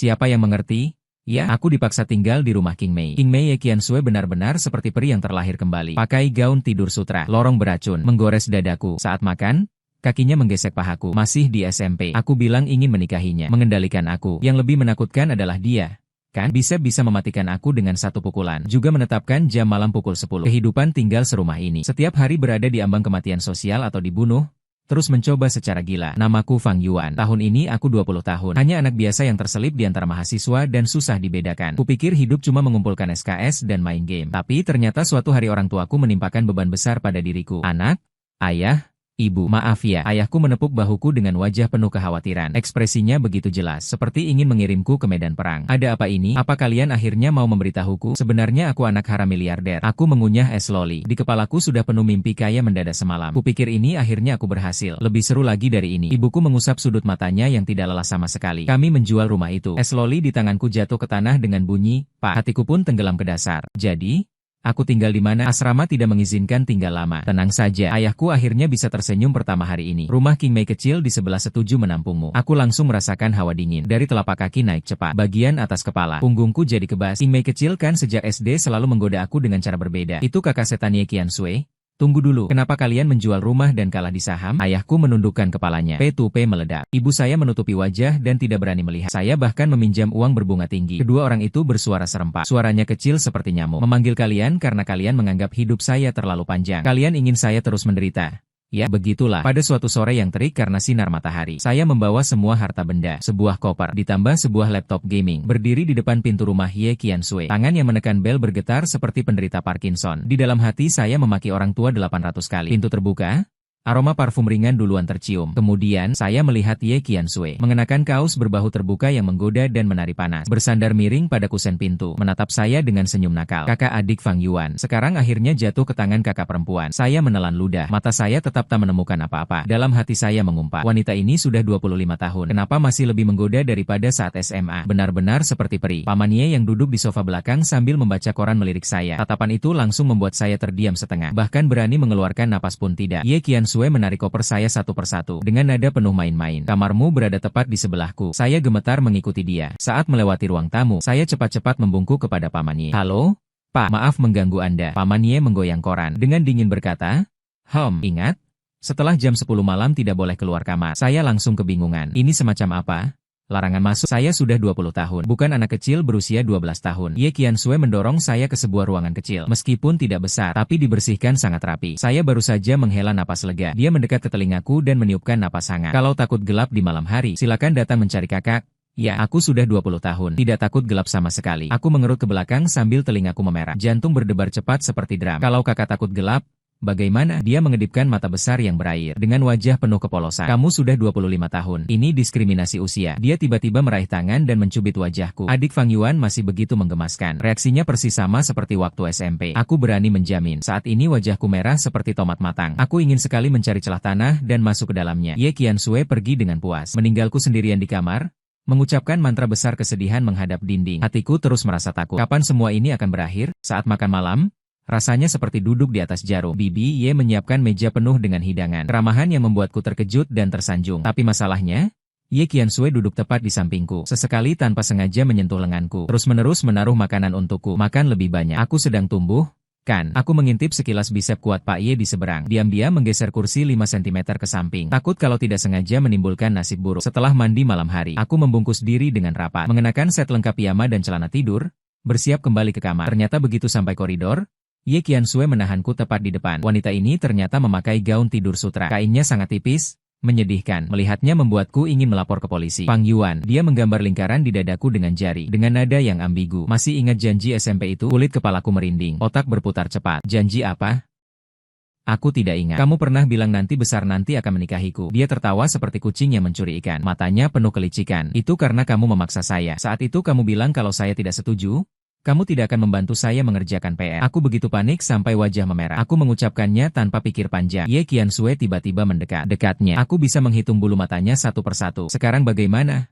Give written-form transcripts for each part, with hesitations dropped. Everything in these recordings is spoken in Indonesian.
Siapa yang mengerti? Ya, aku dipaksa tinggal di rumah King Mei. King Mei Ye Qiansui benar-benar seperti peri yang terlahir kembali. Pakai gaun tidur sutra, lorong beracun, menggores dadaku. Saat makan, kakinya menggesek pahaku. Masih di SMP, aku bilang ingin menikahinya, mengendalikan aku. Yang lebih menakutkan adalah dia. Kan bisa mematikan aku dengan satu pukulan. Juga menetapkan jam malam pukul 10. Kehidupan tinggal serumah ini. Setiap hari berada di ambang kematian sosial atau dibunuh. Terus mencoba secara gila. Namaku Fang Yuan. Tahun ini aku 20 tahun. Hanya anak biasa yang terselip di antara mahasiswa dan susah dibedakan. Kupikir hidup cuma mengumpulkan SKS dan main game. Tapi ternyata suatu hari orang tuaku menimpakan beban besar pada diriku. Anak, ayah, ibu, maaf ya, ayahku menepuk bahuku dengan wajah penuh kekhawatiran. Ekspresinya begitu jelas, seperti ingin mengirimku ke medan perang. Ada apa ini? Apa kalian akhirnya mau memberitahuku? Sebenarnya aku anak haram miliarder. Aku mengunyah es loli. Di kepalaku sudah penuh mimpi kaya mendadak semalam. Kupikir ini akhirnya aku berhasil. Lebih seru lagi dari ini. Ibuku mengusap sudut matanya yang tidak lelah sama sekali. Kami menjual rumah itu. Es loli di tanganku jatuh ke tanah dengan bunyi, "Pak." Hatiku pun tenggelam ke dasar. Jadi, aku tinggal di mana? Asrama tidak mengizinkan tinggal lama. Tenang saja, ayahku akhirnya bisa tersenyum pertama hari ini. Rumah King Mei kecil di sebelah setuju menampungmu. Aku langsung merasakan hawa dingin. Dari telapak kaki naik cepat. Bagian atas kepala. Punggungku jadi kebas. King Mei kecil kan sejak SD selalu menggoda aku dengan cara berbeda. Itu kakak setan Ye Qiansui? Tunggu dulu, kenapa kalian menjual rumah dan kalah di saham? Ayahku menundukkan kepalanya. P2P meledak. Ibu saya menutupi wajah dan tidak berani melihat. Saya bahkan meminjam uang berbunga tinggi. Kedua orang itu bersuara serempak. Suaranya kecil seperti nyamuk. Memanggil kalian karena kalian menganggap hidup saya terlalu panjang. Kalian ingin saya terus menderita. Ya, begitulah. Pada suatu sore yang terik karena sinar matahari, saya membawa semua harta benda, sebuah koper, ditambah sebuah laptop gaming, berdiri di depan pintu rumah Ye Qiansui. Tangan yang menekan bel bergetar seperti penderita Parkinson. Di dalam hati saya memaki orang tua 800 kali. Pintu terbuka. Aroma parfum ringan duluan tercium. Kemudian, saya melihat Ye Qiansui mengenakan kaos berbahu terbuka yang menggoda dan menari panas. Bersandar miring pada kusen pintu, menatap saya dengan senyum nakal. Kakak adik Fang Yuan. Sekarang akhirnya jatuh ke tangan kakak perempuan. Saya menelan ludah. Mata saya tetap tak menemukan apa-apa. Dalam hati saya mengumpat. Wanita ini sudah 25 tahun. Kenapa masih lebih menggoda daripada saat SMA? Benar-benar seperti peri. Paman Ye yang duduk di sofa belakang sambil membaca koran melirik saya. Tatapan itu langsung membuat saya terdiam setengah. Bahkan berani mengeluarkan napas pun tidak. Ye Qiansui menarik koper saya satu persatu. Dengan nada penuh main-main. Kamarmu berada tepat di sebelahku. Saya gemetar mengikuti dia. Saat melewati ruang tamu, saya cepat-cepat membungkuk kepada Paman Ye. Halo? Pak, maaf mengganggu Anda. Paman Ye menggoyang koran. Dengan dingin berkata, ingat? Setelah jam 10 malam tidak boleh keluar kamar. Saya langsung kebingungan. Ini semacam apa? Larangan masuk. Saya sudah 20 tahun. Bukan anak kecil berusia 12 tahun. Ye Qiansui mendorong saya ke sebuah ruangan kecil. Meskipun tidak besar, tapi dibersihkan sangat rapi. Saya baru saja menghela napas lega. Dia mendekat ke telingaku dan meniupkan napas hangat. Kalau takut gelap di malam hari, silakan datang mencari kakak. Ya, aku sudah 20 tahun. Tidak takut gelap sama sekali. Aku mengerut ke belakang sambil telingaku memerah. Jantung berdebar cepat seperti drum. Kalau kakak takut gelap, bagaimana? Dia mengedipkan mata besar yang berair, dengan wajah penuh kepolosan. Kamu sudah 25 tahun. Ini diskriminasi usia. Dia tiba-tiba meraih tangan dan mencubit wajahku. Adik Fang Yuan masih begitu menggemaskan. Reaksinya persis sama seperti waktu SMP. Aku berani menjamin, saat ini wajahku merah seperti tomat matang. Aku ingin sekali mencari celah tanah dan masuk ke dalamnya. Ye Qiansui pergi dengan puas. Meninggalku sendirian di kamar, mengucapkan mantra besar kesedihan menghadap dinding. Hatiku terus merasa takut. Kapan semua ini akan berakhir? Saat makan malam, rasanya seperti duduk di atas jarum. Bibi Ye menyiapkan meja penuh dengan hidangan. Keramahan yang membuatku terkejut dan tersanjung. Tapi masalahnya, Ye Qiansui duduk tepat di sampingku. Sesekali tanpa sengaja menyentuh lenganku. Terus-menerus menaruh makanan untukku. Makan lebih banyak. Aku sedang tumbuh. Kan, aku mengintip sekilas bisep kuat Pak Ye di seberang. Diam-diam menggeser kursi 5 cm ke samping. Takut kalau tidak sengaja menimbulkan nasib buruk. Setelah mandi malam hari, aku membungkus diri dengan rapat. Mengenakan set lengkap piyama dan celana tidur, bersiap kembali ke kamar. Ternyata begitu sampai koridor, Ye Qiansui menahanku tepat di depan. Wanita ini ternyata memakai gaun tidur sutra. Kainnya sangat tipis, menyedihkan. Melihatnya membuatku ingin melapor ke polisi. Fang Yuan, dia menggambar lingkaran di dadaku dengan jari. Dengan nada yang ambigu. Masih ingat janji SMP itu? Kulit kepalaku merinding. Otak berputar cepat. Janji apa? Aku tidak ingat. Kamu pernah bilang nanti besar nanti akan menikahiku. Dia tertawa seperti kucing yang mencuri ikan. Matanya penuh kelicikan. Itu karena kamu memaksa saya. Saat itu kamu bilang kalau saya tidak setuju, kamu tidak akan membantu saya mengerjakan PR. Aku begitu panik sampai wajah memerah. Aku mengucapkannya tanpa pikir panjang. Ye Qiansui tiba-tiba mendekat. Dekatnya, aku bisa menghitung bulu matanya satu persatu. Sekarang bagaimana?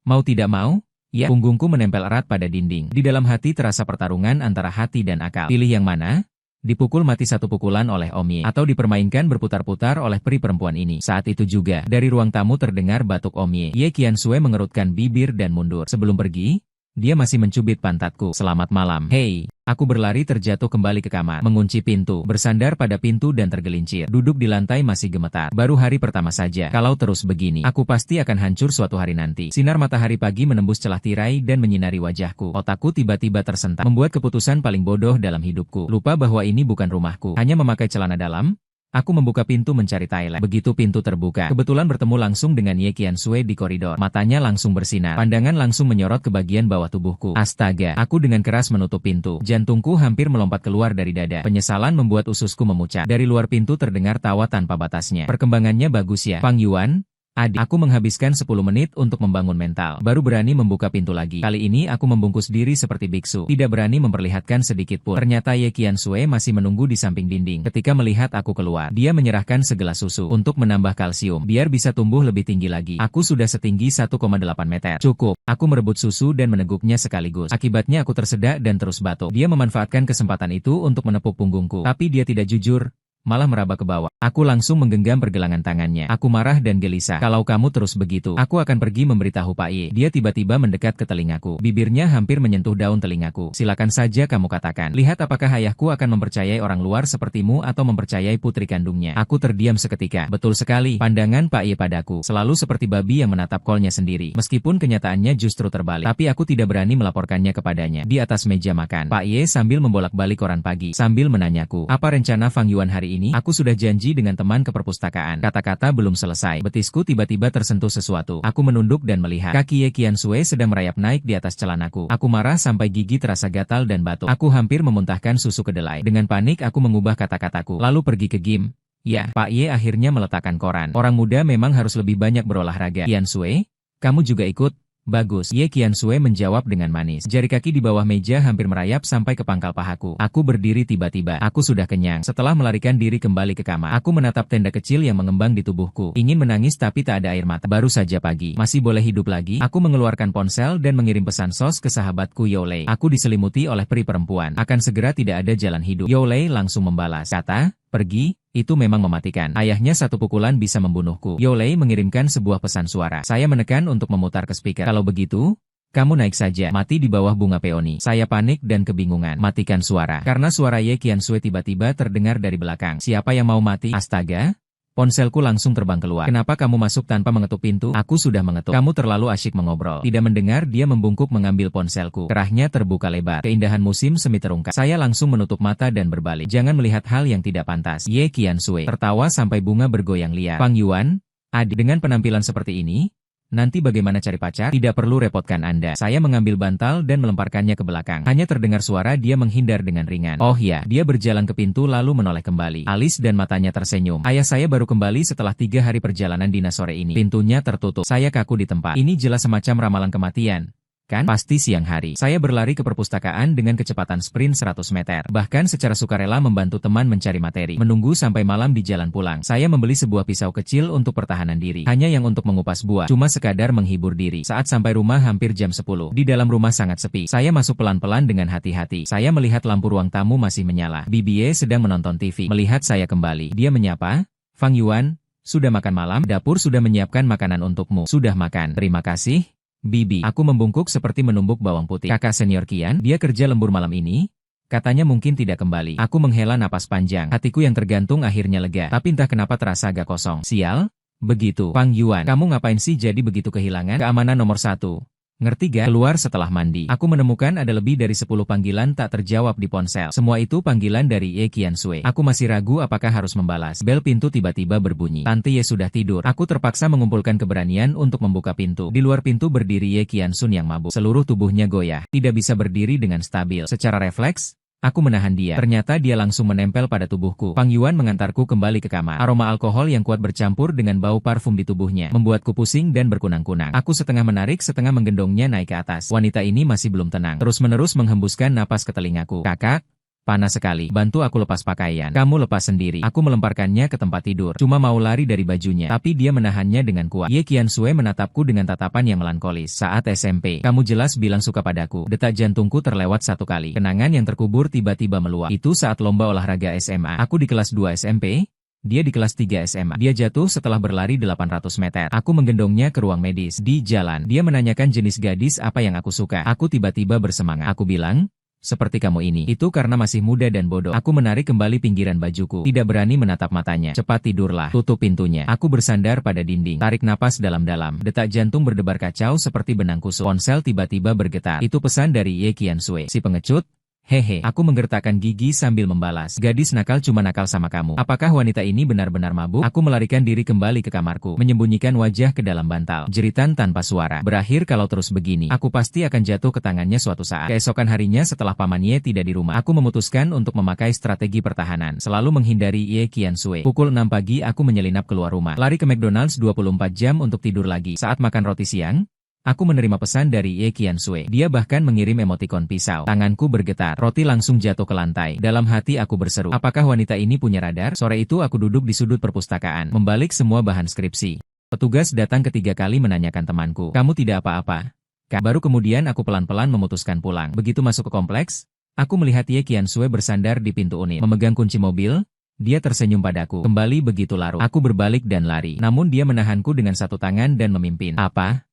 Mau tidak mau? Ya, punggungku menempel erat pada dinding. Di dalam hati terasa pertarungan antara hati dan akal. Pilih yang mana? Dipukul mati satu pukulan oleh Om Ye, atau dipermainkan berputar-putar oleh peri perempuan ini. Saat itu juga, dari ruang tamu terdengar batuk Om Ye. Ye Qiansui mengerutkan bibir dan mundur. Sebelum pergi, dia masih mencubit pantatku. Selamat malam. Hei, aku berlari terjatuh kembali ke kamar, mengunci pintu, bersandar pada pintu dan tergelincir. Duduk di lantai masih gemetar. Baru hari pertama saja. Kalau terus begini, aku pasti akan hancur suatu hari nanti. Sinar matahari pagi menembus celah tirai dan menyinari wajahku. Otakku tiba-tiba tersentak. Membuat keputusan paling bodoh dalam hidupku. Lupa bahwa ini bukan rumahku. Hanya memakai celana dalam. Aku membuka pintu mencari toilet. Begitu pintu terbuka, kebetulan bertemu langsung dengan Ye Qiansui di koridor. Matanya langsung bersinar. Pandangan langsung menyorot ke bagian bawah tubuhku. Astaga, aku dengan keras menutup pintu. Jantungku hampir melompat keluar dari dada. Penyesalan membuat ususku memucat. Dari luar pintu terdengar tawa tanpa batasnya. Perkembangannya bagus ya, Fang Yuan. Adik, aku menghabiskan 10 menit untuk membangun mental. Baru berani membuka pintu lagi. Kali ini aku membungkus diri seperti biksu. Tidak berani memperlihatkan sedikit pun. Ternyata Ye Qiansui masih menunggu di samping dinding. Ketika melihat aku keluar, dia menyerahkan segelas susu untuk menambah kalsium, biar bisa tumbuh lebih tinggi lagi. Aku sudah setinggi 1,8 meter. Cukup. Aku merebut susu dan meneguknya sekaligus. Akibatnya aku tersedak dan terus batuk. Dia memanfaatkan kesempatan itu untuk menepuk punggungku. Tapi dia tidak jujur, malah meraba ke bawah. Aku langsung menggenggam pergelangan tangannya. Aku marah dan gelisah. Kalau kamu terus begitu, aku akan pergi memberitahu Pak Ye. Dia tiba-tiba mendekat ke telingaku. Bibirnya hampir menyentuh daun telingaku. Silakan saja kamu katakan. Lihat apakah ayahku akan mempercayai orang luar sepertimu atau mempercayai putri kandungnya. Aku terdiam seketika. Betul sekali. Pandangan Pak Ye padaku selalu seperti babi yang menatap kolnya sendiri. Meskipun kenyataannya justru terbalik. Tapi aku tidak berani melaporkannya kepadanya. Di atas meja makan, Pak Ye sambil membolak-balik koran pagi, sambil menanyaku, apa rencana Fang Yuan hari ini? Aku sudah janji dengan teman ke perpustakaan. Kata-kata belum selesai. Betisku tiba-tiba tersentuh sesuatu. Aku menunduk dan melihat kaki Ye Qiansui sedang merayap naik di atas celanaku. Aku marah sampai gigi terasa gatal dan batuk. Aku hampir memuntahkan susu kedelai. Dengan panik aku mengubah kata-kataku. Lalu pergi ke gym. Ya, Pak Ye akhirnya meletakkan koran. Orang muda memang harus lebih banyak berolahraga. Qiansui, kamu juga ikut? Bagus. Ye Qiansui menjawab dengan manis. Jari kaki di bawah meja hampir merayap sampai ke pangkal pahaku. Aku berdiri tiba-tiba. Aku sudah kenyang. Setelah melarikan diri kembali ke kamar, aku menatap tenda kecil yang mengembang di tubuhku. Ingin menangis tapi tak ada air mata. Baru saja pagi. Masih boleh hidup lagi? Aku mengeluarkan ponsel dan mengirim pesan sos ke sahabatku Youlei. Aku diselimuti oleh peri perempuan. Akan segera tidak ada jalan hidup. Youlei langsung membalas. Kata, pergi. Itu memang mematikan. Ayahnya satu pukulan bisa membunuhku. Youlei mengirimkan sebuah pesan suara. Saya menekan untuk memutar ke speaker. Kalau begitu, kamu naik saja. Mati di bawah bunga peoni. Saya panik dan kebingungan. Matikan suara. Karena suara Ye Qiansui tiba-tiba terdengar dari belakang. Siapa yang mau mati? Astaga. Ponselku langsung terbang keluar. Kenapa kamu masuk tanpa mengetuk pintu? Aku sudah mengetuk. Kamu terlalu asyik mengobrol. Tidak mendengar, dia membungkuk mengambil ponselku. Kerahnya terbuka lebar. Keindahan musim semi terungkap. Saya langsung menutup mata dan berbalik. Jangan melihat hal yang tidak pantas. Ye Qiansui tertawa sampai bunga bergoyang liar. Fang Yuan, adik, dengan penampilan seperti ini, nanti bagaimana cari pacar? Tidak perlu repotkan Anda. Saya mengambil bantal dan melemparkannya ke belakang. Hanya terdengar suara dia menghindar dengan ringan. Oh ya, dia berjalan ke pintu lalu menoleh kembali. Alis dan matanya tersenyum. Ayah saya baru kembali setelah 3 hari perjalanan dinas sore ini. Pintunya tertutup. Saya kaku di tempat. Ini jelas semacam ramalan kematian. Kan? Pasti siang hari. Saya berlari ke perpustakaan dengan kecepatan sprint 100 meter. Bahkan secara sukarela membantu teman mencari materi. Menunggu sampai malam di jalan pulang. Saya membeli sebuah pisau kecil untuk pertahanan diri. Hanya yang untuk mengupas buah. Cuma sekadar menghibur diri. Saat sampai rumah hampir jam 10. Di dalam rumah sangat sepi. Saya masuk pelan-pelan dengan hati-hati. Saya melihat lampu ruang tamu masih menyala. Bibi sedang menonton TV. Melihat saya kembali. Dia menyapa, Fang Yuan, sudah makan malam? Dapur sudah menyiapkan makanan untukmu. Sudah makan. Terima kasih. Bibi, aku membungkuk seperti menumbuk bawang putih. Kakak senior Qian, dia kerja lembur malam ini? Katanya mungkin tidak kembali. Aku menghela napas panjang. Hatiku yang tergantung akhirnya lega. Tapi entah kenapa terasa agak kosong. Sial? Begitu. Fang Yuan, kamu ngapain sih jadi begitu kehilangan? Keamanan nomor 1. Ngerti gak? Keluar setelah mandi. Aku menemukan ada lebih dari 10 panggilan tak terjawab di ponsel. Semua itu panggilan dari Ye Qiansui. Aku masih ragu apakah harus membalas. Bel pintu tiba-tiba berbunyi. Tante Ye sudah tidur. Aku terpaksa mengumpulkan keberanian untuk membuka pintu. Di luar pintu berdiri Ye Qiansun yang mabuk. Seluruh tubuhnya goyah. Tidak bisa berdiri dengan stabil. Secara refleks, aku menahan dia. Ternyata dia langsung menempel pada tubuhku. Fang Yuan mengantarku kembali ke kamar. Aroma alkohol yang kuat bercampur dengan bau parfum di tubuhnya membuatku pusing dan berkunang-kunang. Aku setengah menarik, setengah menggendongnya naik ke atas. Wanita ini masih belum tenang. Terus-menerus menghembuskan napas ke telingaku. Kakak, Panas sekali. Bantu aku lepas pakaian. Kamu lepas sendiri. Aku melemparkannya ke tempat tidur. Cuma mau lari dari bajunya. Tapi dia menahannya dengan kuat. Ye Qiansui menatapku dengan tatapan yang melankolis. Saat SMP, kamu jelas bilang suka padaku. Detak jantungku terlewat satu kali. Kenangan yang terkubur tiba-tiba meluap. Itu saat lomba olahraga SMA. Aku di kelas 2 SMP. Dia di kelas 3 SMA. Dia jatuh setelah berlari 800 meter. Aku menggendongnya ke ruang medis. Di jalan, dia menanyakan jenis gadis apa yang aku suka. Aku tiba-tiba bersemangat. Aku bilang, seperti kamu ini. Itu karena masih muda dan bodoh. Aku menarik kembali pinggiran bajuku. Tidak berani menatap matanya. Cepat tidurlah. Tutup pintunya. Aku bersandar pada dinding. Tarik napas dalam-dalam. Detak jantung berdebar kacau seperti benang kusut. Ponsel tiba-tiba bergetar. Itu pesan dari Ye Qiansui. Si pengecut. Hehe, aku menggertakkan gigi sambil membalas. Gadis nakal cuma nakal sama kamu. Apakah wanita ini benar-benar mabuk? Aku melarikan diri kembali ke kamarku, menyembunyikan wajah ke dalam bantal. Jeritan tanpa suara. Berakhir kalau terus begini. Aku pasti akan jatuh ke tangannya suatu saat. Keesokan harinya setelah Paman Ye tidak di rumah, aku memutuskan untuk memakai strategi pertahanan. Selalu menghindari Ye Qiansui. Pukul 6 pagi aku menyelinap keluar rumah. Lari ke McDonald's 24 jam untuk tidur lagi. Saat makan roti siang, aku menerima pesan dari Ye Qiansui. Dia bahkan mengirim emotikon pisau. Tanganku bergetar. Roti langsung jatuh ke lantai. Dalam hati aku berseru, apakah wanita ini punya radar? Sore itu aku duduk di sudut perpustakaan, membalik semua bahan skripsi. Petugas datang ketiga kali menanyakan temanku, kamu tidak apa-apa? Baru kemudian aku pelan-pelan memutuskan pulang. Begitu masuk ke kompleks, aku melihat Ye Qiansui bersandar di pintu unit, memegang kunci mobil. Dia tersenyum padaku. Kembali begitu larut. Aku berbalik dan lari. Namun dia menahanku dengan satu tangan dan memimpin. Apa?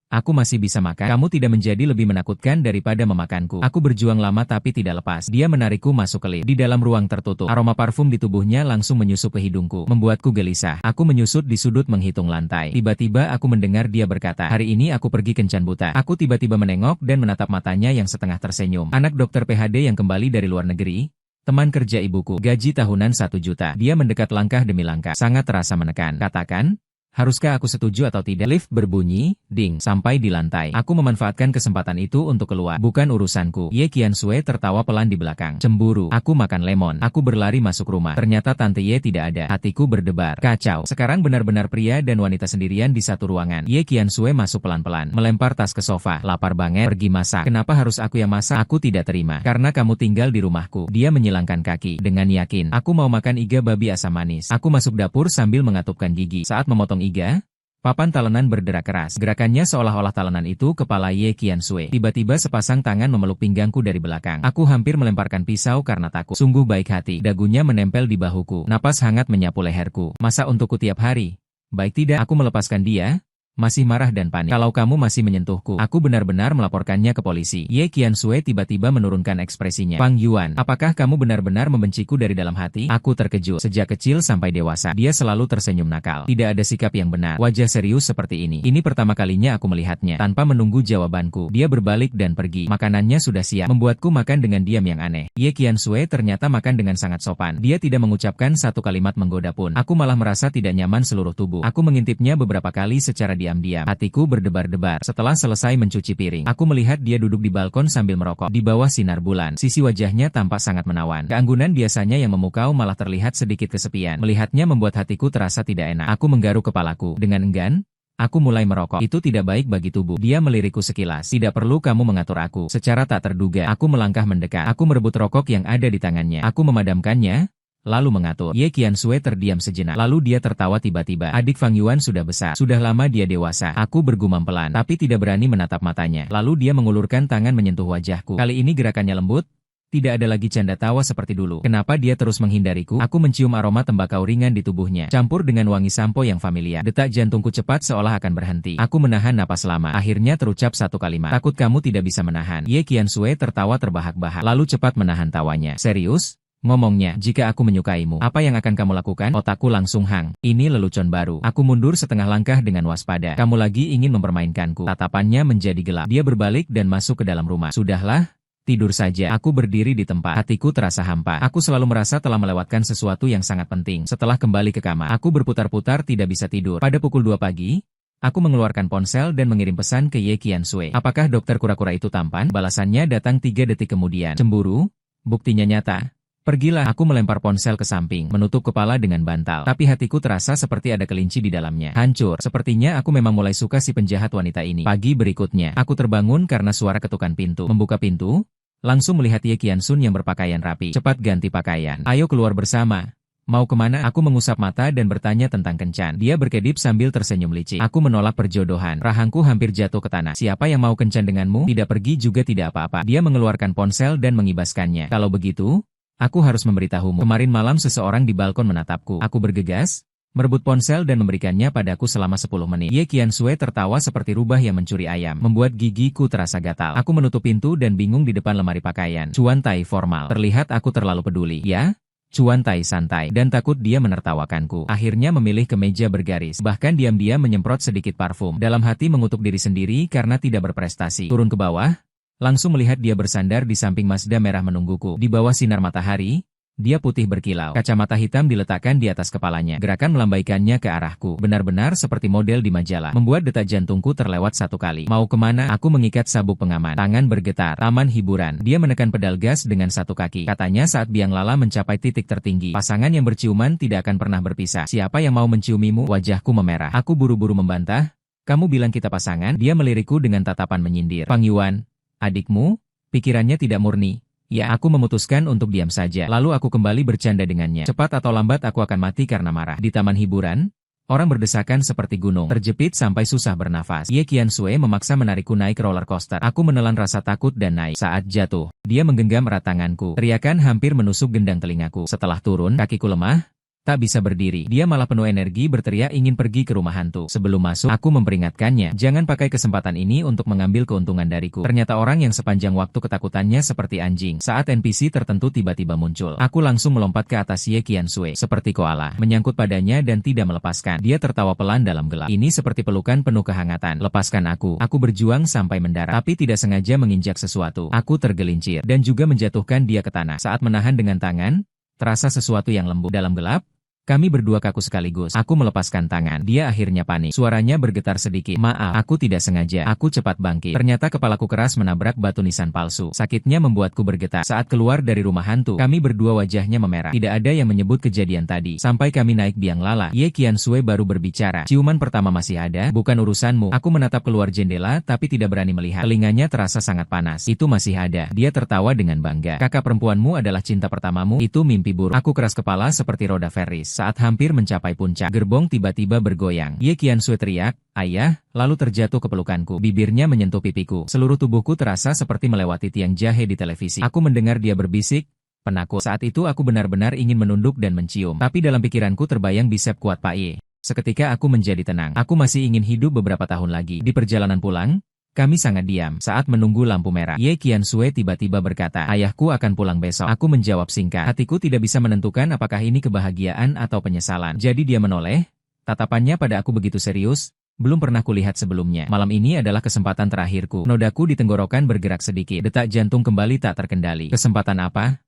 Aku masih bisa makan. Kamu tidak menjadi lebih menakutkan daripada memakanku. Aku berjuang lama tapi tidak lepas. Dia menarikku masuk ke lift. Di dalam ruang tertutup, aroma parfum di tubuhnya langsung menyusup ke hidungku, membuatku gelisah. Aku menyusut di sudut menghitung lantai. Tiba-tiba aku mendengar dia berkata, hari ini aku pergi kencan buta. Aku tiba-tiba menengok dan menatap matanya yang setengah tersenyum. Anak dokter PhD yang kembali dari luar negeri. Teman kerja ibuku. Gaji tahunan 1 juta. Dia mendekat langkah demi langkah. Sangat terasa menekan. Katakan, haruskah aku setuju atau tidak? Lift berbunyi, ding, sampai di lantai. Aku memanfaatkan kesempatan itu untuk keluar. Bukan urusanku. Ye Qiansui tertawa pelan di belakang. Cemburu. Aku makan lemon. Aku berlari masuk rumah. Ternyata Tante Ye tidak ada. Hatiku berdebar. Kacau. Sekarang benar-benar pria dan wanita sendirian di satu ruangan. Ye Qiansui masuk pelan-pelan. Melempar tas ke sofa. Lapar banget. Pergi masak. Kenapa harus aku yang masak? Aku tidak terima. Karena kamu tinggal di rumahku. Dia menyilangkan kaki. Dengan yakin. Aku mau makan iga babi asam manis. Aku masuk dapur sambil mengatupkan gigi. Saat memotong iga, papan talenan berderak keras. Gerakannya seolah-olah talenan itu kepala Ye Qiansui. Tiba-tiba sepasang tangan memeluk pinggangku dari belakang. Aku hampir melemparkan pisau karena takut. Sungguh baik hati. Dagunya menempel di bahuku. Napas hangat menyapu leherku. Masa untukku tiap hari? Baik tidak, aku melepaskan dia. Masih marah dan panik. Kalau kamu masih menyentuhku, aku benar-benar melaporkannya ke polisi. Ye Qiansui tiba-tiba menurunkan ekspresinya. Fang Yuan, apakah kamu benar-benar membenciku dari dalam hati? Aku terkejut. Sejak kecil sampai dewasa, dia selalu tersenyum nakal. Tidak ada sikap yang benar. Wajah serius seperti ini. Ini pertama kalinya aku melihatnya. Tanpa menunggu jawabanku, dia berbalik dan pergi. Makanannya sudah siap. Membuatku makan dengan diam yang aneh. Ye Qiansui ternyata makan dengan sangat sopan. Dia tidak mengucapkan satu kalimat menggoda pun. Aku malah merasa tidak nyaman seluruh tubuh. Aku mengintipnya beberapa kali secara diam-diam. Hatiku berdebar-debar. Setelah selesai mencuci piring, aku melihat dia duduk di balkon sambil merokok. Di bawah sinar bulan, sisi wajahnya tampak sangat menawan. Keanggunan biasanya yang memukau malah terlihat sedikit kesepian. Melihatnya membuat hatiku terasa tidak enak. Aku menggaruk kepalaku. Dengan enggan, aku mulai merokok. Itu tidak baik bagi tubuh. Dia melirikku sekilas. Tidak perlu kamu mengatur aku. Secara tak terduga, aku melangkah mendekat. Aku merebut rokok yang ada di tangannya. Aku memadamkannya, lalu mengatur. Ye Qiansui terdiam sejenak. Lalu dia tertawa tiba-tiba. Adik Fang Yuan sudah besar. Sudah lama dia dewasa. Aku bergumam pelan, tapi tidak berani menatap matanya. Lalu dia mengulurkan tangan menyentuh wajahku. Kali ini gerakannya lembut. Tidak ada lagi canda tawa seperti dulu. Kenapa dia terus menghindariku? Aku mencium aroma tembakau ringan di tubuhnya, campur dengan wangi sampo yang familiar. Detak jantungku cepat seolah akan berhenti. Aku menahan napas lama. Akhirnya terucap satu kalimat. Takut kamu tidak bisa menahan. Ye Qiansui tertawa terbahak-bahak. Lalu cepat menahan tawanya. Serius? Ngomongnya, jika aku menyukaimu, apa yang akan kamu lakukan? Otakku langsung hang. Ini lelucon baru. Aku mundur setengah langkah dengan waspada. Kamu lagi ingin mempermainkanku. Tatapannya menjadi gelap. Dia berbalik dan masuk ke dalam rumah. Sudahlah, tidur saja. Aku berdiri di tempat. Hatiku terasa hampa. Aku selalu merasa telah melewatkan sesuatu yang sangat penting. Setelah kembali ke kamar, aku berputar-putar tidak bisa tidur. Pada pukul 2 pagi, aku mengeluarkan ponsel dan mengirim pesan ke Ye Qiansui. Apakah dokter kura-kura itu tampan? Balasannya datang 3 detik kemudian. Cemburu? Buktinya nyata. Pergilah. Aku melempar ponsel ke samping, menutup kepala dengan bantal. Tapi hatiku terasa seperti ada kelinci di dalamnya. Hancur. Sepertinya aku memang mulai suka si penjahat wanita ini. Pagi berikutnya, aku terbangun karena suara ketukan pintu. Membuka pintu, Langsung melihat Ye Qiansun yang berpakaian rapi. Cepat ganti pakaian. Ayo keluar bersama. Mau kemana? Aku mengusap mata dan bertanya tentang kencan. Dia berkedip sambil tersenyum licik. Aku menolak perjodohan. Rahangku hampir jatuh ke tanah. Siapa yang mau kencan denganmu? Tidak pergi juga tidak apa-apa. Dia mengeluarkan ponsel dan mengibaskannya. Kalau begitu, aku harus memberitahumu. Kemarin malam seseorang di balkon menatapku. Aku bergegas, merebut ponsel dan memberikannya padaku selama 10 menit. Ye Qiansui tertawa seperti rubah yang mencuri ayam, membuat gigiku terasa gatal. Aku menutup pintu dan bingung di depan lemari pakaian. Cuan Tai formal. Terlihat aku terlalu peduli. Ya? Cuan Tai santai, dan takut dia menertawakanku. Akhirnya memilih kemeja bergaris, bahkan diam-diam menyemprot sedikit parfum. Dalam hati mengutuk diri sendiri karena tidak berprestasi. Turun ke bawah, langsung melihat dia bersandar di samping Mazda merah menungguku. Di bawah sinar matahari, dia putih berkilau. Kacamata hitam diletakkan di atas kepalanya. Gerakan melambaikannya ke arahku. Benar-benar seperti model di majalah. Membuat detak jantungku terlewat 1 kali. Mau kemana? Aku mengikat sabuk pengaman. Tangan bergetar. Taman hiburan. Dia menekan pedal gas dengan 1 kaki. Katanya saat biang lala mencapai titik tertinggi, pasangan yang berciuman tidak akan pernah berpisah. Siapa yang mau menciumimu? Wajahku memerah. Aku buru-buru membantah. Kamu bilang kita pasangan? Dia melirikku dengan tatapan menyindir. Fang Yuan, adikmu? Pikirannya tidak murni. Ya, aku memutuskan untuk diam saja. Lalu aku kembali bercanda dengannya. Cepat atau lambat aku akan mati karena marah. Di taman hiburan, orang berdesakan seperti gunung. Terjepit sampai susah bernafas. Ye Qiansui memaksa menarikku naik roller coaster. Aku menelan rasa takut dan naik. Saat jatuh, dia menggenggam erat tanganku. Teriakan hampir menusuk gendang telingaku. Setelah turun, kakiku lemah. Tak bisa berdiri. Dia malah penuh energi berteriak ingin pergi ke rumah hantu. Sebelum masuk, aku memperingatkannya. Jangan pakai kesempatan ini untuk mengambil keuntungan dariku. Ternyata orang yang sepanjang waktu ketakutannya seperti anjing. Saat NPC tertentu tiba-tiba muncul, aku langsung melompat ke atas Ye Qiansui. Seperti koala, menyangkut padanya dan tidak melepaskan. Dia tertawa pelan dalam gelap. Ini seperti pelukan penuh kehangatan. Lepaskan aku. Aku berjuang sampai mendarat, tapi tidak sengaja menginjak sesuatu. Aku tergelincir, dan juga menjatuhkan dia ke tanah. Saat menahan dengan tangan, terasa sesuatu yang lembut. Dalam gelap, kami berdua kaku sekaligus. Aku melepaskan tangan. Dia akhirnya panik. Suaranya bergetar sedikit. Maaf, aku tidak sengaja. Aku cepat bangkit. Ternyata kepalaku keras menabrak batu nisan palsu. Sakitnya membuatku bergetar. Saat keluar dari rumah hantu, kami berdua wajahnya memerah. Tidak ada yang menyebut kejadian tadi. Sampai kami naik biang lala, Ye Qiansui baru berbicara. Ciuman pertama masih ada, bukan urusanmu. Aku menatap keluar jendela tapi tidak berani melihat. Telinganya terasa sangat panas. Itu masih ada. Dia tertawa dengan bangga. Kakak perempuanmu adalah cinta pertamamu? Itu mimpi buruk. Aku keras kepala seperti roda Ferris. Saat hampir mencapai puncak, gerbong tiba-tiba bergoyang. Ye Qiansui teriak, "Ayah!" Lalu terjatuh ke pelukanku. Bibirnya menyentuh pipiku. Seluruh tubuhku terasa seperti melewati tiang jahe di televisi. Aku mendengar dia berbisik, penakut. Saat itu aku benar-benar ingin menunduk dan mencium. Tapi dalam pikiranku terbayang bisep kuat Pak Ye. Seketika aku menjadi tenang. Aku masih ingin hidup beberapa tahun lagi. Di perjalanan pulang, kami sangat diam. Saat menunggu lampu merah, Ye Qiansui tiba-tiba berkata, "Ayahku akan pulang besok." Aku menjawab singkat. Hatiku tidak bisa menentukan apakah ini kebahagiaan atau penyesalan. Jadi dia menoleh. Tatapannya pada aku begitu serius, belum pernah kulihat sebelumnya. Malam ini adalah kesempatan terakhirku. Nodaku di tenggorokan bergerak sedikit. Detak jantung kembali tak terkendali. Kesempatan apa?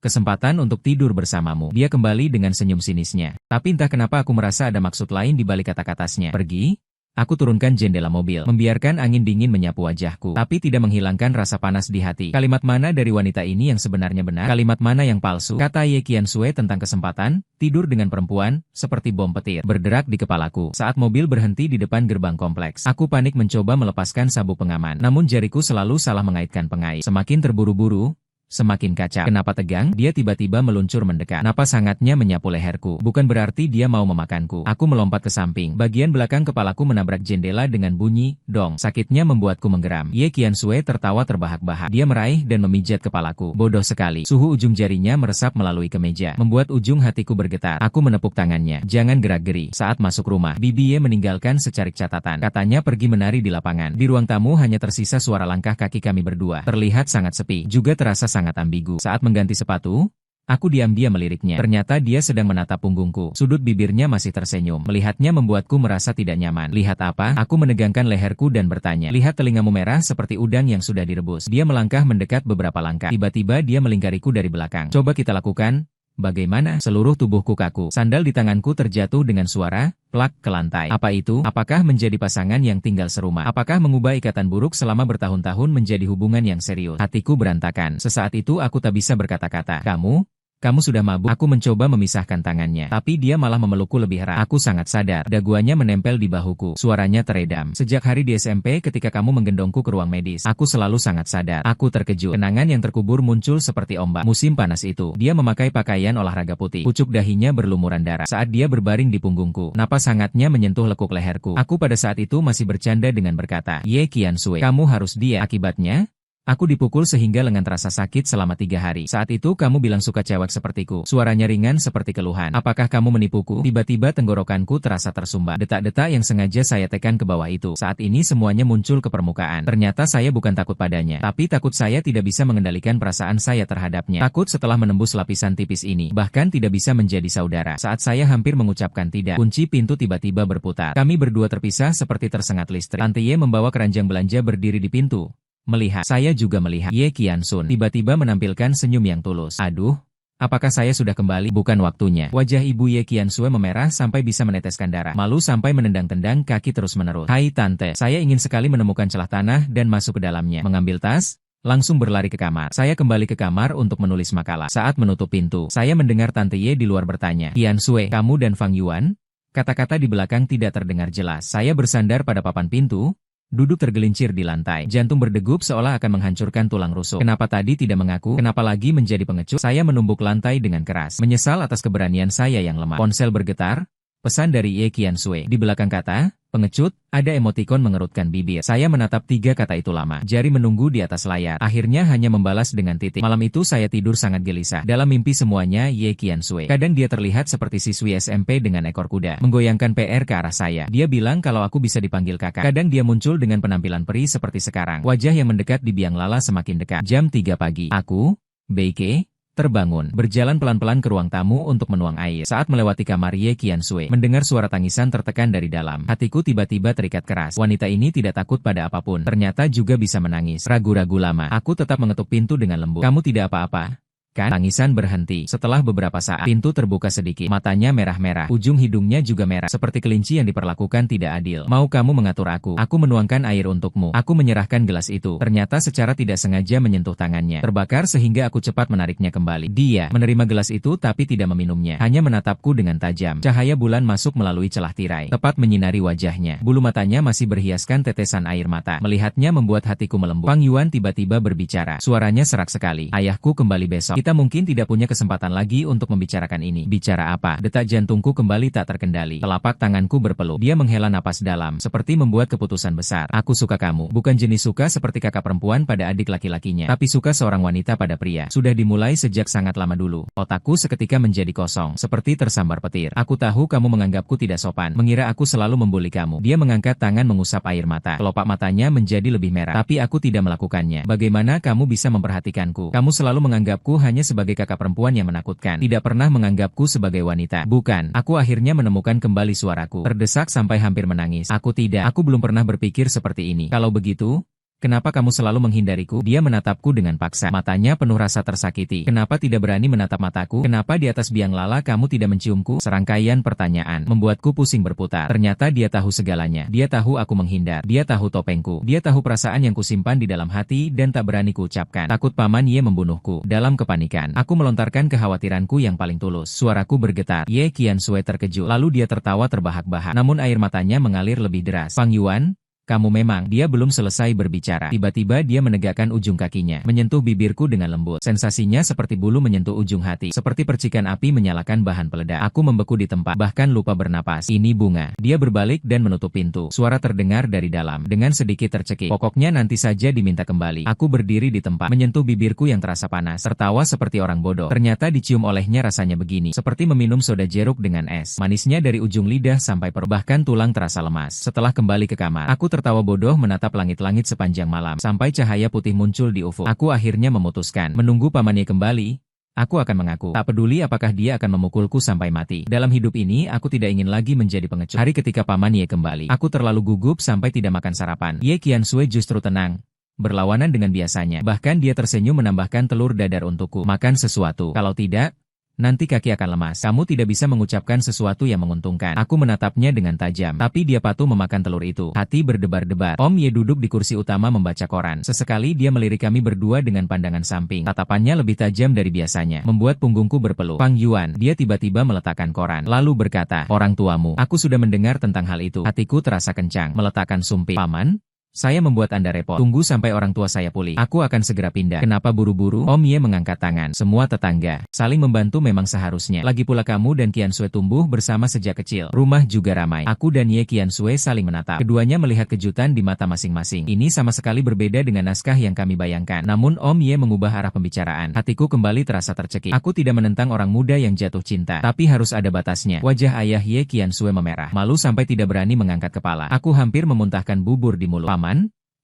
Kesempatan untuk tidur bersamamu. Dia kembali dengan senyum sinisnya. Tapi entah kenapa aku merasa ada maksud lain di balik kata-katanya. Pergi? Aku turunkan jendela mobil, membiarkan angin dingin menyapu wajahku, tapi tidak menghilangkan rasa panas di hati. Kalimat mana dari wanita ini yang sebenarnya benar? Kalimat mana yang palsu? Kata Ye Qiansui tentang kesempatan, tidur dengan perempuan, seperti bom petir, berderak di kepalaku. Saat mobil berhenti di depan gerbang kompleks, aku panik mencoba melepaskan sabuk pengaman. Namun jariku selalu salah mengaitkan pengait. Semakin terburu-buru, semakin kacau. Kenapa tegang? Dia tiba-tiba meluncur mendekat. Napas hangatnya menyapu leherku. Bukan berarti dia mau memakanku. Aku melompat ke samping. Bagian belakang kepalaku menabrak jendela dengan bunyi, dong. Sakitnya membuatku menggeram. Ye Qiansui tertawa terbahak-bahak. Dia meraih dan memijat kepalaku. Bodoh sekali. Suhu ujung jarinya meresap melalui kemeja, membuat ujung hatiku bergetar. Aku menepuk tangannya. Jangan gerak-geri. Saat masuk rumah, Bibi Ye meninggalkan secarik catatan. Katanya pergi menari di lapangan. Di ruang tamu hanya tersisa suara langkah kaki kami berdua. Terlihat sangat sepi. Juga terasa sangat ambigu. Saat mengganti sepatu, aku diam-diam meliriknya. Ternyata dia sedang menatap punggungku. Sudut bibirnya masih tersenyum. Melihatnya membuatku merasa tidak nyaman. Lihat apa? Aku menegangkan leherku dan bertanya. Lihat telingamu merah seperti udang yang sudah direbus. Dia melangkah mendekat beberapa langkah. Tiba-tiba dia melingkariku dari belakang. Coba kita lakukan. Bagaimana? Seluruh tubuhku kaku. Sandal di tanganku terjatuh dengan suara plak ke lantai. Apa itu? Apakah menjadi pasangan yang tinggal serumah? Apakah mengubah ikatan buruk selama bertahun-tahun menjadi hubungan yang serius? Hatiku berantakan. Sesaat itu aku tak bisa berkata-kata. Kamu Kamu sudah mabuk. Aku mencoba memisahkan tangannya, tapi dia malah memelukku lebih erat. Aku sangat sadar. Daguannya menempel di bahuku. Suaranya teredam. Sejak hari di SMP ketika kamu menggendongku ke ruang medis, aku selalu sangat sadar. Aku terkejut. Kenangan yang terkubur muncul seperti ombak. Musim panas itu, dia memakai pakaian olahraga putih. Pucuk dahinya berlumuran darah saat dia berbaring di punggungku. Napas hangatnya menyentuh lekuk leherku. Aku pada saat itu masih bercanda dengan berkata, "Ye Qiansui, kamu harus diet." Akibatnya, aku dipukul sehingga lengan terasa sakit selama 3 hari. Saat itu kamu bilang suka cewek sepertiku. Suaranya ringan seperti keluhan. Apakah kamu menipuku? Tiba-tiba tenggorokanku terasa tersumbat. Detak-detak yang sengaja saya tekan ke bawah itu. Saat ini semuanya muncul ke permukaan. Ternyata saya bukan takut padanya, tapi takut saya tidak bisa mengendalikan perasaan saya terhadapnya. Takut setelah menembus lapisan tipis ini, bahkan tidak bisa menjadi saudara. Saat saya hampir mengucapkan tidak, kunci pintu tiba-tiba berputar. Kami berdua terpisah seperti tersengat listrik. Tante Ye membawa keranjang belanja berdiri di pintu. Melihat, saya juga melihat. Ye Qiansun tiba-tiba menampilkan senyum yang tulus. Aduh, apakah saya sudah kembali? Bukan waktunya. Wajah ibu Ye Qiansui memerah sampai bisa meneteskan darah. Malu sampai menendang-tendang kaki terus-menerus. Hai tante, saya ingin sekali menemukan celah tanah dan masuk ke dalamnya. Mengambil tas, langsung berlari ke kamar. Saya kembali ke kamar untuk menulis makalah. Saat menutup pintu, saya mendengar Tante Ye di luar bertanya, "Qiansui, kamu dan Fang Yuan?" Kata-kata di belakang tidak terdengar jelas. Saya bersandar pada papan pintu, duduk tergelincir di lantai. Jantung berdegup seolah akan menghancurkan tulang rusuk. Kenapa tadi tidak mengaku? Kenapa lagi menjadi pengecut? Saya menumbuk lantai dengan keras. Menyesal atas keberanian saya yang lemah. Ponsel bergetar. Pesan dari Ye Qiansui. Di belakang kata, pengecut, ada emotikon mengerutkan bibir. Saya menatap 3 kata itu lama. Jari menunggu di atas layar. Akhirnya hanya membalas dengan titik. Malam itu saya tidur sangat gelisah. Dalam mimpi semuanya Ye Qiansui. Kadang dia terlihat seperti siswi SMP dengan ekor kuda, menggoyangkan PR ke arah saya. Dia bilang kalau aku bisa dipanggil kakak. Kadang dia muncul dengan penampilan peri seperti sekarang. Wajah yang mendekat di biang lala semakin dekat. Jam 3 pagi. Aku, Beike, terbangun, berjalan pelan-pelan ke ruang tamu untuk menuang air. Saat melewati kamar Ye Qiansui, mendengar suara tangisan tertekan dari dalam. Hatiku tiba-tiba terikat keras. Wanita ini tidak takut pada apapun. Ternyata juga bisa menangis. Ragu-ragu lama. Aku tetap mengetuk pintu dengan lembut. "Kamu tidak apa-apa, kan?" Tangisan berhenti. Setelah beberapa saat, pintu terbuka sedikit. Matanya merah-merah. Ujung hidungnya juga merah. Seperti kelinci yang diperlakukan tidak adil. "Mau kamu mengatur aku? Aku menuangkan air untukmu." Aku menyerahkan gelas itu. Ternyata secara tidak sengaja menyentuh tangannya. Terbakar sehingga aku cepat menariknya kembali. Dia menerima gelas itu tapi tidak meminumnya. Hanya menatapku dengan tajam. Cahaya bulan masuk melalui celah tirai, tepat menyinari wajahnya. Bulu matanya masih berhiaskan tetesan air mata. Melihatnya membuat hatiku melembut. Fang Yuan tiba-tiba berbicara. Suaranya serak sekali. "Ayahku kembali besok. Kita mungkin tidak punya kesempatan lagi untuk membicarakan ini." "Bicara apa?" Detak jantungku kembali tak terkendali. Telapak tanganku berpeluh. Dia menghela napas dalam, seperti membuat keputusan besar. "Aku suka kamu. Bukan jenis suka seperti kakak perempuan pada adik laki-lakinya, tapi suka seorang wanita pada pria. Sudah dimulai sejak sangat lama dulu." Otakku seketika menjadi kosong, seperti tersambar petir. "Aku tahu kamu menganggapku tidak sopan, mengira aku selalu membuli kamu." Dia mengangkat tangan mengusap air mata. Kelopak matanya menjadi lebih merah. "Tapi aku tidak melakukannya. Bagaimana kamu bisa memperhatikanku? Kamu selalu menganggapku hanya sebagai kakak perempuan yang menakutkan. Tidak pernah menganggapku sebagai wanita." "Bukan." Aku akhirnya menemukan kembali suaraku. Terdesak sampai hampir menangis. "Aku tidak. Aku belum pernah berpikir seperti ini." "Kalau begitu, kenapa kamu selalu menghindariku?" Dia menatapku dengan paksa. Matanya penuh rasa tersakiti. "Kenapa tidak berani menatap mataku? Kenapa di atas biang lala kamu tidak menciumku?" Serangkaian pertanyaan membuatku pusing berputar. Ternyata dia tahu segalanya. Dia tahu aku menghindar. Dia tahu topengku. Dia tahu perasaan yang kusimpan di dalam hati dan tak berani kuucapkan. Takut Paman Ye membunuhku. Dalam kepanikan, aku melontarkan kekhawatiranku yang paling tulus. Suaraku bergetar. Ye Qiansui terkejut. Lalu dia tertawa terbahak-bahak. Namun air matanya mengalir lebih deras. "Fang Yuan, kamu memang..." Dia belum selesai berbicara. Tiba-tiba dia menegakkan ujung kakinya, menyentuh bibirku dengan lembut. Sensasinya seperti bulu menyentuh ujung hati, seperti percikan api menyalakan bahan peledak. Aku membeku di tempat, bahkan lupa bernapas. "Ini bunga." Dia berbalik dan menutup pintu. Suara terdengar dari dalam, dengan sedikit tercekik. "Pokoknya nanti saja diminta kembali." Aku berdiri di tempat, menyentuh bibirku yang terasa panas, tertawa seperti orang bodoh. Ternyata dicium olehnya rasanya begini, seperti meminum soda jeruk dengan es. Manisnya dari ujung lidah sampai perut, bahkan tulang terasa lemas. Setelah kembali ke kamar, aku tertawa bodoh menatap langit-langit sepanjang malam, sampai cahaya putih muncul di ufuk. Aku akhirnya memutuskan, menunggu pamannya kembali, aku akan mengaku. Tak peduli apakah dia akan memukulku sampai mati. Dalam hidup ini, aku tidak ingin lagi menjadi pengecut. Hari ketika Paman Ye kembali, aku terlalu gugup sampai tidak makan sarapan. Ye Qiansui justru tenang, berlawanan dengan biasanya. Bahkan dia tersenyum menambahkan telur dadar untukku. "Makan sesuatu. Kalau tidak, nanti kaki akan lemas. Kamu tidak bisa mengucapkan sesuatu yang menguntungkan. Aku menatapnya dengan tajam, tapi dia patuh memakan telur itu. Hati berdebar-debar. Om Ye duduk di kursi utama membaca koran. Sesekali dia melirik kami berdua dengan pandangan samping. Tatapannya lebih tajam dari biasanya, membuat punggungku berpeluh. Fang Yuan, dia tiba-tiba meletakkan koran, lalu berkata, orang tuamu. Aku sudah mendengar tentang hal itu. Hatiku terasa kencang. Meletakkan sumpit. Paman? Saya membuat Anda repot. Tunggu sampai orang tua saya pulih. Aku akan segera pindah. Kenapa buru-buru? Om Ye mengangkat tangan. Semua tetangga saling membantu memang seharusnya. Lagi pula kamu dan Qian Sui tumbuh bersama sejak kecil. Rumah juga ramai. Aku dan Ye Qian Sui saling menatap. Keduanya melihat kejutan di mata masing-masing. Ini sama sekali berbeda dengan naskah yang kami bayangkan. Namun Om Ye mengubah arah pembicaraan. Hatiku kembali terasa tercekik. Aku tidak menentang orang muda yang jatuh cinta, tapi harus ada batasnya. Wajah ayah Ye Qian Sui memerah. Malu sampai tidak berani mengangkat kepala. Aku hampir memuntahkan bubur di mulut.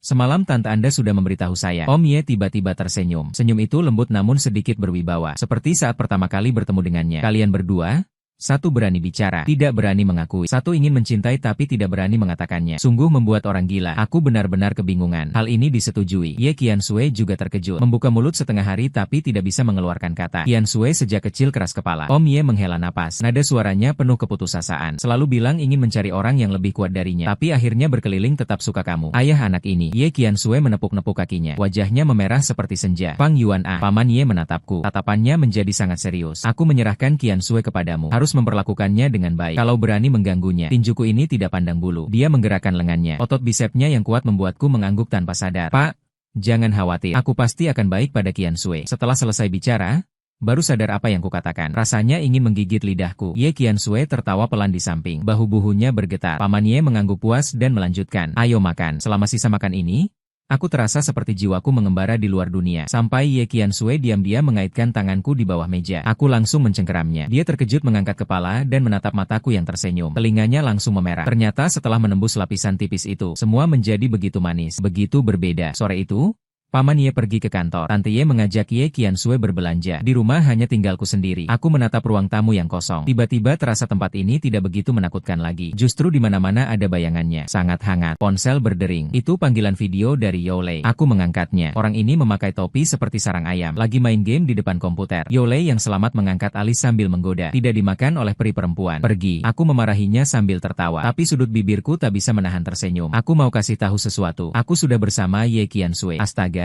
Semalam tante Anda sudah memberitahu saya. Om Ye tiba-tiba tersenyum. Senyum itu lembut namun sedikit berwibawa. Seperti saat pertama kali bertemu dengannya. Kalian berdua? Satu berani bicara, tidak berani mengakui. Satu ingin mencintai tapi tidak berani mengatakannya. Sungguh membuat orang gila. Aku benar-benar kebingungan. Hal ini disetujui. Ye Qian Sui juga terkejut. Membuka mulut setengah hari tapi tidak bisa mengeluarkan kata. Qian Sui sejak kecil keras kepala. Om Ye menghela napas. Nada suaranya penuh keputusasaan. Selalu bilang ingin mencari orang yang lebih kuat darinya. Tapi akhirnya berkeliling tetap suka kamu. Ayah anak ini. Ye Qian Sui menepuk-nepuk kakinya. Wajahnya memerah seperti senja. Fang Yuan Paman Ye menatapku. Tatapannya menjadi sangat serius. Aku menyerahkan Qian Sui kepadamu. Harus memperlakukannya dengan baik. Kalau berani mengganggunya, tinjuku ini tidak pandang bulu. Dia menggerakkan lengannya. Otot bisepnya yang kuat membuatku mengangguk tanpa sadar. Pak, jangan khawatir. Aku pasti akan baik pada Qian Sui. Setelah selesai bicara, baru sadar apa yang kukatakan. Rasanya ingin menggigit lidahku. Ye Qian Sui tertawa pelan di samping. Bahu-buhunya bergetar. Paman Ye mengangguk puas dan melanjutkan. Ayo makan. Selama sisa makan ini, aku terasa seperti jiwaku mengembara di luar dunia. Sampai Ye Qian Sui diam-diam mengaitkan tanganku di bawah meja. Aku langsung mencengkeramnya. Dia terkejut mengangkat kepala dan menatap mataku yang tersenyum. Telinganya langsung memerah. Ternyata setelah menembus lapisan tipis itu, semua menjadi begitu manis, begitu berbeda. Sore itu, Paman Ye pergi ke kantor. Tante Ye mengajak Ye Qian Sui berbelanja. Di rumah hanya tinggalku sendiri. Aku menatap ruang tamu yang kosong. Tiba-tiba terasa tempat ini tidak begitu menakutkan lagi. Justru di mana-mana ada bayangannya. Sangat hangat. Ponsel berdering. Itu panggilan video dari Youlei. Aku mengangkatnya. Orang ini memakai topi seperti sarang ayam. Lagi main game di depan komputer. Youlei yang selamat mengangkat alis sambil menggoda. Tidak dimakan oleh peri perempuan. Pergi. Aku memarahinya sambil tertawa. Tapi sudut bibirku tak bisa menahan tersenyum. Aku mau kasih tahu sesuatu. Aku sudah bersama Ye Qian Sui. Astaga.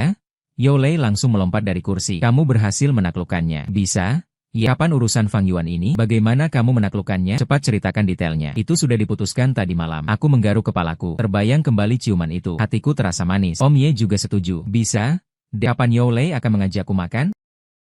Youlei langsung melompat dari kursi. Kamu berhasil menaklukkannya. Bisa? Ya. Kapan urusan Fang Yuan ini? Bagaimana kamu menaklukkannya? Cepat ceritakan detailnya. Itu sudah diputuskan tadi malam. Aku menggaruk kepalaku. Terbayang kembali ciuman itu. Hatiku terasa manis. Om Ye juga setuju. Bisa? Kapan Youlei akan mengajakku makan?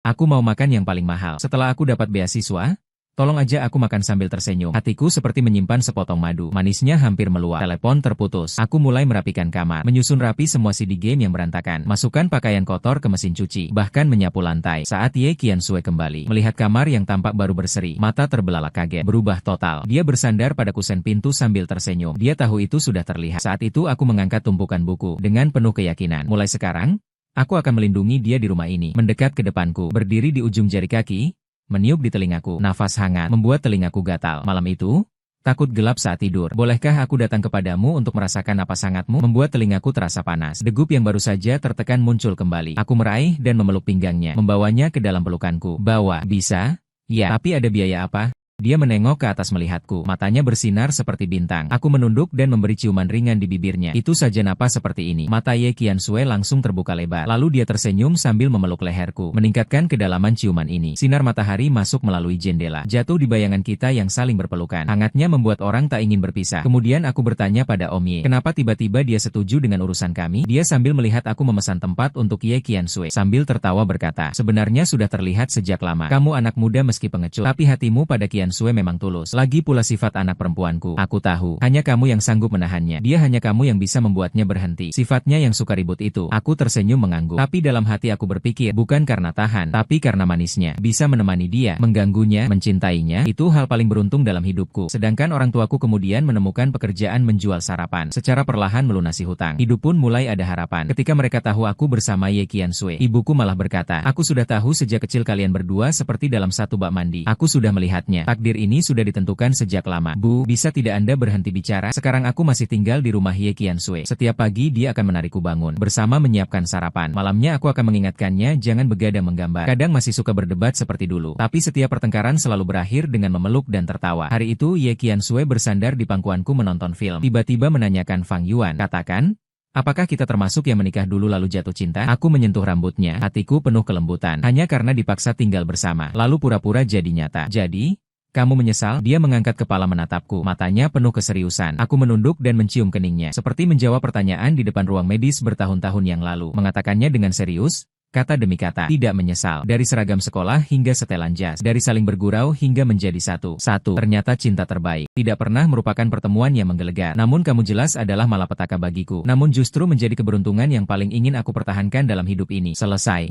Aku mau makan yang paling mahal. Setelah aku dapat beasiswa, tolong aja aku makan sambil tersenyum. Hatiku seperti menyimpan sepotong madu. Manisnya hampir meluap. Telepon terputus. Aku mulai merapikan kamar. Menyusun rapi semua CD game yang berantakan. Masukkan pakaian kotor ke mesin cuci. Bahkan menyapu lantai. Saat Ye Qian Sui kembali, melihat kamar yang tampak baru berseri, mata terbelalak kaget. Berubah total. Dia bersandar pada kusen pintu sambil tersenyum. Dia tahu itu sudah terlihat. Saat itu aku mengangkat tumpukan buku. Dengan penuh keyakinan. Mulai sekarang, aku akan melindungi dia di rumah ini. Mendekat ke depanku. Berdiri di ujung jari kaki. Meniup di telingaku. Nafas hangat membuat telingaku gatal. Malam itu, takut gelap saat tidur. Bolehkah aku datang kepadamu untuk merasakan napas hangatmu? Membuat telingaku terasa panas. Degup yang baru saja tertekan muncul kembali. Aku meraih dan memeluk pinggangnya. Membawanya ke dalam pelukanku. Bawa. Bisa? Ya. Tapi ada biaya apa? Dia menengok ke atas melihatku. Matanya bersinar seperti bintang. Aku menunduk dan memberi ciuman ringan di bibirnya. Itu saja napas seperti ini. Mata Ye Qian Sui langsung terbuka lebar. Lalu dia tersenyum sambil memeluk leherku. Meningkatkan kedalaman ciuman ini. Sinar matahari masuk melalui jendela. Jatuh di bayangan kita yang saling berpelukan. Hangatnya membuat orang tak ingin berpisah. Kemudian aku bertanya pada Om Ye. Kenapa tiba-tiba dia setuju dengan urusan kami? Dia sambil melihat aku memesan tempat untuk Ye Qian Sui. Sambil tertawa berkata, sebenarnya sudah terlihat sejak lama. Kamu anak muda meski pengecut. Tapi hatimu pada Qian Sui memang tulus. Lagi pula sifat anak perempuanku. Aku tahu. Hanya kamu yang sanggup menahannya. Dia hanya kamu yang bisa membuatnya berhenti. Sifatnya yang suka ribut itu. Aku tersenyum mengangguk. Tapi dalam hati aku berpikir, bukan karena tahan, tapi karena manisnya. Bisa menemani dia, mengganggunya, mencintainya, itu hal paling beruntung dalam hidupku. Sedangkan orang tuaku kemudian menemukan pekerjaan menjual sarapan. Secara perlahan melunasi hutang. Hidup pun mulai ada harapan. Ketika mereka tahu aku bersama Ye Qian Sui, ibuku malah berkata, aku sudah tahu sejak kecil kalian berdua seperti dalam satu bak mandi. Aku sudah melihatnya. Takdir ini sudah ditentukan sejak lama. Bu, bisa tidak Anda berhenti bicara? Sekarang aku masih tinggal di rumah Ye Qiansui. Setiap pagi dia akan menarikku bangun. Bersama menyiapkan sarapan. Malamnya aku akan mengingatkannya jangan begadang menggambar. Kadang masih suka berdebat seperti dulu. Tapi setiap pertengkaran selalu berakhir dengan memeluk dan tertawa. Hari itu Ye Qiansui bersandar di pangkuanku menonton film. Tiba-tiba menanyakan Fang Yuan. Katakan, apakah kita termasuk yang menikah dulu lalu jatuh cinta? Aku menyentuh rambutnya. Hatiku penuh kelembutan. Hanya karena dipaksa tinggal bersama. Lalu pura-pura jadi nyata. Jadi, kamu menyesal? Dia mengangkat kepala menatapku. Matanya penuh keseriusan. Aku menunduk dan mencium keningnya. Seperti menjawab pertanyaan di depan ruang medis bertahun-tahun yang lalu. Mengatakannya dengan serius, kata demi kata, tidak menyesal. Dari seragam sekolah hingga setelan jas. Dari saling bergurau hingga menjadi satu. Ternyata cinta terbaik. Tidak pernah merupakan pertemuan yang menggelegar. Namun kamu jelas adalah malapetaka bagiku. Namun justru menjadi keberuntungan yang paling ingin aku pertahankan dalam hidup ini. Selesai.